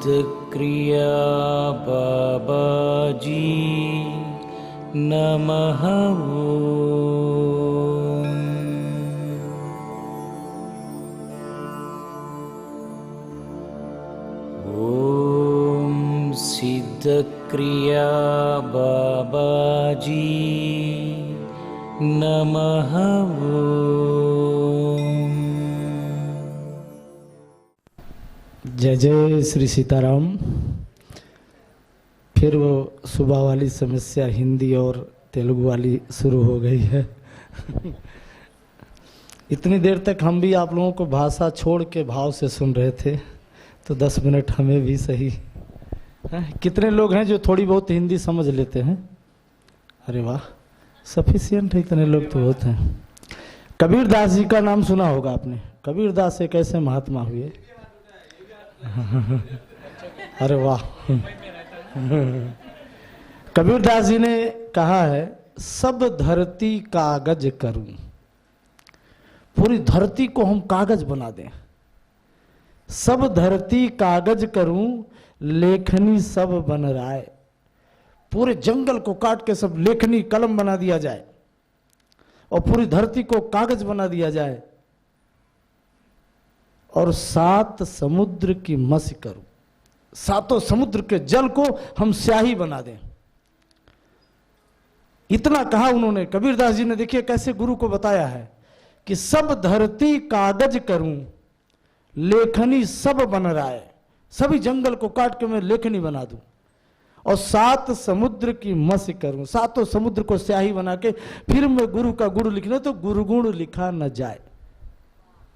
सिद्धक्रिया बाबाजी नमः ओम सिद्धक्रिया बाबाजी नमः जय जय श्री सीताराम। फिर वो सुबह वाली समस्या हिंदी और तेलुगु वाली शुरू हो गई है। इतनी देर तक हम भी आप लोगों को भाषा छोड़ के भाव से सुन रहे थे, तो 10 मिनट हमें भी सही है। कितने लोग हैं जो थोड़ी बहुत हिंदी समझ लेते हैं? अरे वाह, सफिशिएंट है, इतने लोग तो बहुत हैं। कबीर दास जी का नाम सुना होगा आपने। कबीर दास एक ऐसे महात्मा हुए। अरे वाह। कबीर दास जी ने कहा है, सब धरती कागज करूं, पूरी धरती को हम कागज बना दें। सब धरती कागज करूं, लेखनी सब बन राय। पूरे जंगल को काट के सब लेखनी कलम बना दिया जाए और पूरी धरती को कागज बना दिया जाए, और 7 समुद्र की मसी करूं, 7 समुद्र के जल को हम स्याही बना दें। इतना कहा उन्होंने। कबीरदास जी ने देखिए कैसे गुरु को बताया है कि सब धरती कागज करूं, लेखनी सब बन रहा है। सभी जंगल को काट के मैं लेखनी बना दूं और 7 समुद्र की मसी करूं, 7 समुद्र को स्याही बना के फिर मैं गुरु का गुण लिखना, तो गुरु गुण लिखा न जाए।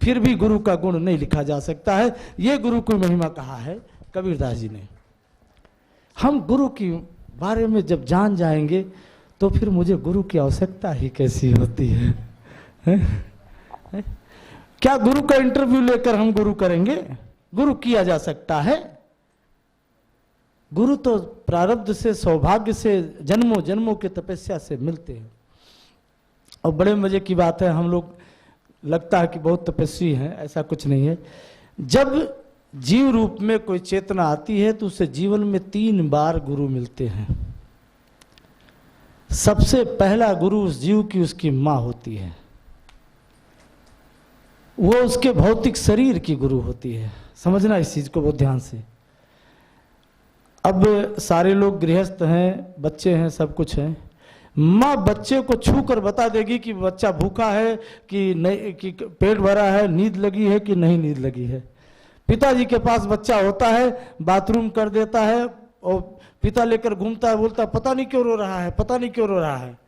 फिर भी गुरु का गुण नहीं लिखा जा सकता है। ये गुरु की महिमा कहा है कबीरदास जी ने। हम गुरु की बारे में जब जान जाएंगे तो फिर मुझे गुरु की आवश्यकता ही कैसी होती है, है? क्या गुरु का इंटरव्यू लेकर हम गुरु करेंगे? गुरु किया जा सकता है। गुरु तो प्रारब्ध से, सौभाग्य से, जन्मों जन्मों की तपस्या से मिलते हैं। और बड़े मजे की बात है, हम लोग लगता है कि बहुत तपस्वी हैं, ऐसा कुछ नहीं है। जब जीव रूप में कोई चेतना आती है तो उसे जीवन में 3 बार गुरु मिलते हैं। सबसे पहला गुरु उस जीव की उसकी माँ होती है। वो उसके भौतिक शरीर की गुरु होती है। समझना इस चीज को बहुत ध्यान से। अब सारे लोग गृहस्थ हैं, बच्चे हैं, सब कुछ है। माँ बच्चे को छू कर बता देगी कि बच्चा भूखा है कि नहीं, कि पेट भरा है, नींद लगी है कि नहीं नींद लगी है। पिताजी के पास बच्चा होता है, बाथरूम कर देता है और पिता लेकर घूमता है, बोलता पता नहीं क्यों रो रहा है, पता नहीं क्यों रो रहा है।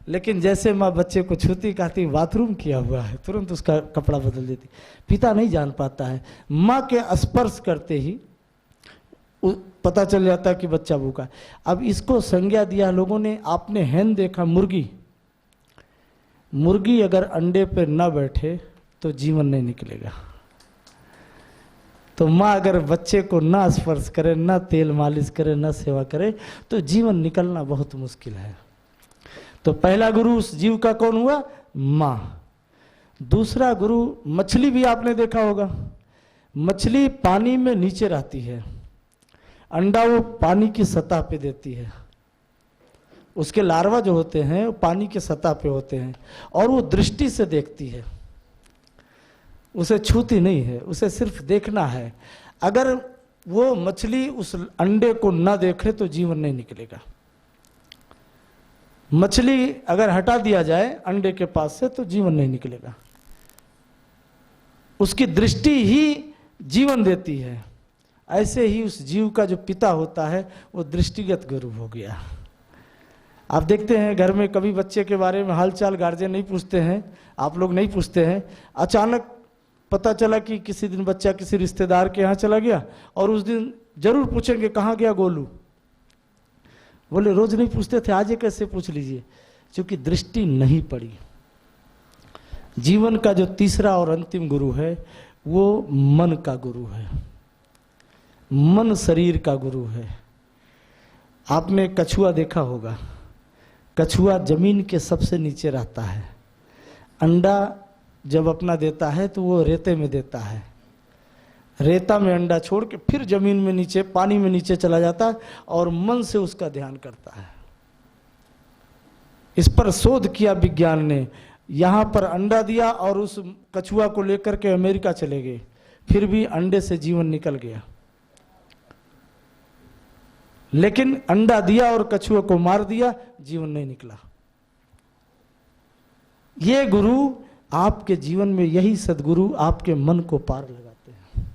लेकिन जैसे माँ बच्चे को छूती, कहती बाथरूम किया हुआ है, तुरंत उसका कपड़ा बदल देती। पिता नहीं जान पाता है। माँ के स्पर्श करते ही पता चल जाता है कि बच्चा भूखा है। अब इसको संज्ञा दिया लोगों ने। आपने हैन देखा, मुर्गी, मुर्गी अगर अंडे पे न बैठे तो जीवन नहीं निकलेगा। तो माँ अगर बच्चे को ना स्पर्श करे, ना तेल मालिश करे, ना सेवा करे, तो जीवन निकलना बहुत मुश्किल है। तो पहला गुरु उस जीव का कौन हुआ? माँ। दूसरा गुरु मछली भी आपने देखा होगा। मछली पानी में नीचे रहती है, अंडा वो पानी की सतह पे देती है। उसके लार्वा जो होते हैं वो पानी की सतह पे होते हैं और वो दृष्टि से देखती है, उसे छूती नहीं है, उसे सिर्फ देखना है। अगर वो मछली उस अंडे को ना देखे तो जीवन नहीं निकलेगा। मछली अगर हटा दिया जाए अंडे के पास से तो जीवन नहीं निकलेगा। उसकी दृष्टि ही जीवन देती है। ऐसे ही उस जीव का जो पिता होता है वो दृष्टिगत गुरु हो गया। आप देखते हैं घर में कभी बच्चे के बारे में हालचाल गार्जियन नहीं पूछते हैं, आप लोग नहीं पूछते हैं। अचानक पता चला कि किसी दिन बच्चा किसी रिश्तेदार के यहाँ चला गया और उस दिन जरूर पूछेंगे कहाँ गया गोलू। बोले रोज नहीं पूछते थे, आज ये कैसे पूछ लीजिए? क्योंकि दृष्टि नहीं पड़ी। जीवन का जो तीसरा और अंतिम गुरु है वो मन का गुरु है। मन शरीर का गुरु है। आपने कछुआ देखा होगा। कछुआ जमीन के सबसे नीचे रहता है। अंडा जब अपना देता है तो वो रेते में देता है। रेता में अंडा छोड़ के फिर जमीन में नीचे, पानी में नीचे चला जाता है और मन से उसका ध्यान करता है। इस पर शोध किया विज्ञान ने, यहां पर अंडा दिया और उस कछुआ को लेकर के अमेरिका चले गए, फिर भी अंडे से जीवन निकल गया। लेकिन अंडा दिया और कछुआ को मार दिया, जीवन नहीं निकला। ये गुरु आपके जीवन में, यही सदगुरु आपके मन को पार लगाते हैं।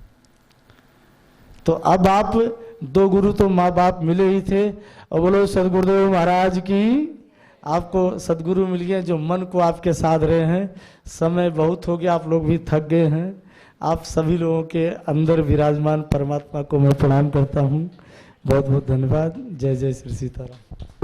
तो अब आप, दो गुरु तो माँ बाप मिले ही थे, और बोलो सदगुरुदेव महाराज की, आपको सदगुरु मिल गए जो मन को आपके साध रहे हैं। समय बहुत हो गया, आप लोग भी थक गए हैं। आप सभी लोगों के अंदर विराजमान परमात्मा को मैं प्रणाम करता हूँ। बहुत बहुत धन्यवाद। जय जय श्री सीताराम।